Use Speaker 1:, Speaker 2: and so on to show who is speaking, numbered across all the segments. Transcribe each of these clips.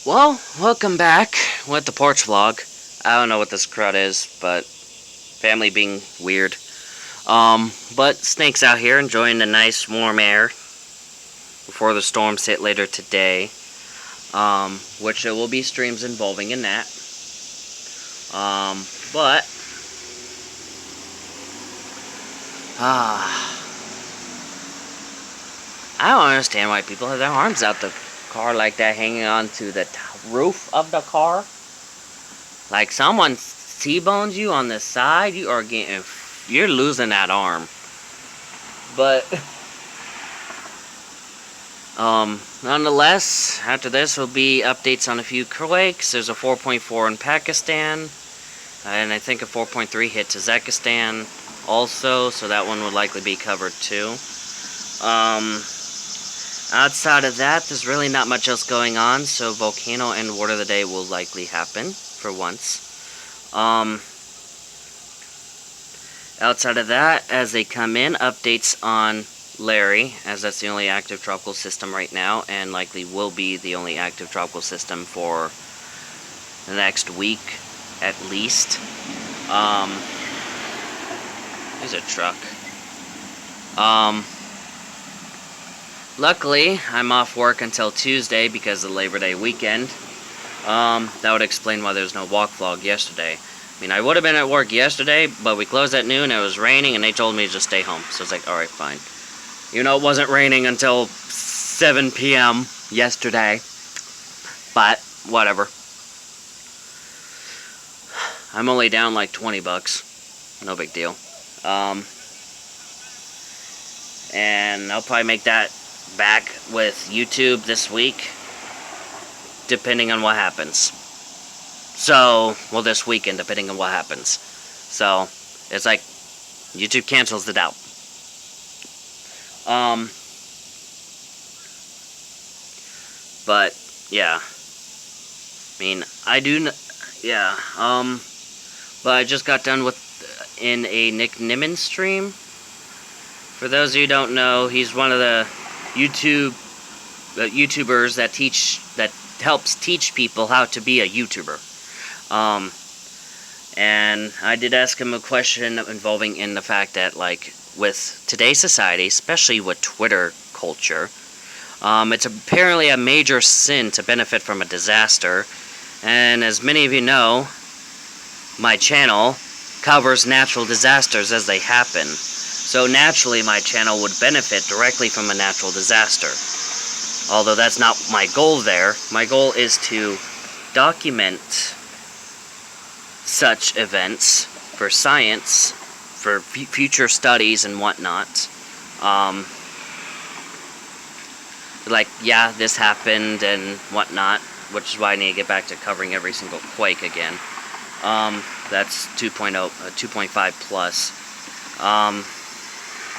Speaker 1: Well, welcome back with the Porch vlog. I don't know what this crud is, but family being weird. But Snake's out here enjoying the nice warm air before the storms hit later today. Which there will be streams involving in that. But I don't understand why people have their arms out the car like that, hanging onto the roof of the car. Like someone T-bones you on the side, you're losing that arm. But nonetheless, after this will be updates on a few quakes. There's a 4.4 in Pakistan, and I think a 4.3 hit Tajikistan also, so that one would likely be covered too. Outside of that, there's really not much else going on, so volcano and word of the day will likely happen for once. Outside of that, as they come in, updates on Larry, as that's the only active tropical system right now, and likely will be the only active tropical system for the next week, at least. There's a truck. Luckily, I'm off work until Tuesday because of the Labor Day weekend. That would explain why there's no walk vlog yesterday. I mean, I would have been at work yesterday, but we closed at noon, it was raining, and they told me to just stay home. So it's like, alright, fine. You know, it wasn't raining until 7 p.m. yesterday. But, whatever. I'm only down like $20. No big deal. And I'll probably make that back with YouTube this week, depending on what happens. So, well, this weekend, depending on what happens. So, it's like, YouTube cancels it out. But, yeah. I mean, but I just got done with, in a Nick Nimmin stream. For those of you who don't know, he's one of the YouTubers that helps teach people how to be a YouTuber. And I did ask him a question involving in the fact that, like, with today's society, especially with Twitter culture, it's apparently a major sin to benefit from a disaster. And as many of you know, my channel covers natural disasters as they happen. So naturally, my channel would benefit directly from a natural disaster. Although that's not my goal there. My goal is to document such events for science, for future studies and whatnot. Like, yeah, this happened and whatnot, which is why I need to get back to covering every single quake again. That's 2.5 plus.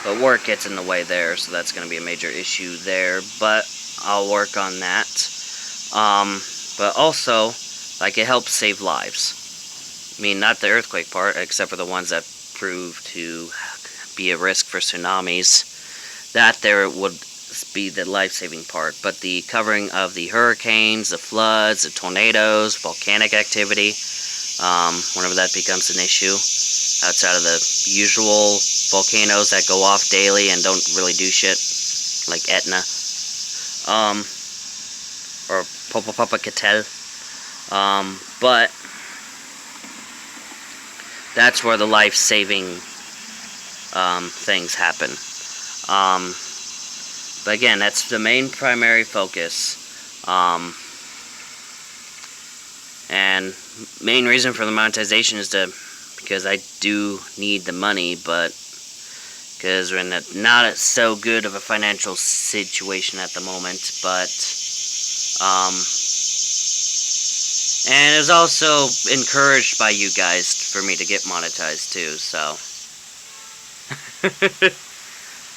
Speaker 1: But work gets in the way there, so that's going to be a major issue there, but I'll work on that. But also, like, it helps save lives. I mean, not the earthquake part, except for the ones that prove to be a risk for tsunamis. That there would be the life-saving part, but the covering of the hurricanes, the floods, the tornadoes, volcanic activity, whenever that becomes an issue, outside of the usual volcanoes that go off daily and don't really do shit, like Etna, or Popocatépetl, but that's where the life-saving things happen. But again, that's the main primary focus, and main reason for the monetization is because I do need the money, but because we're in not so good of a financial situation at the moment, but and it's also encouraged by you guys for me to get monetized too, so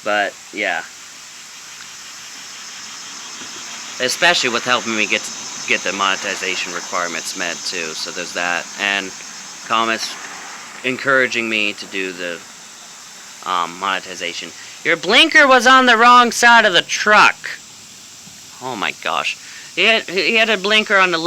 Speaker 1: but yeah, especially with helping me get the monetization requirements met too, so there's that, and comments encouraging me to do the monetization. Your blinker was on the wrong side of the truck. Oh my gosh. He had a blinker on the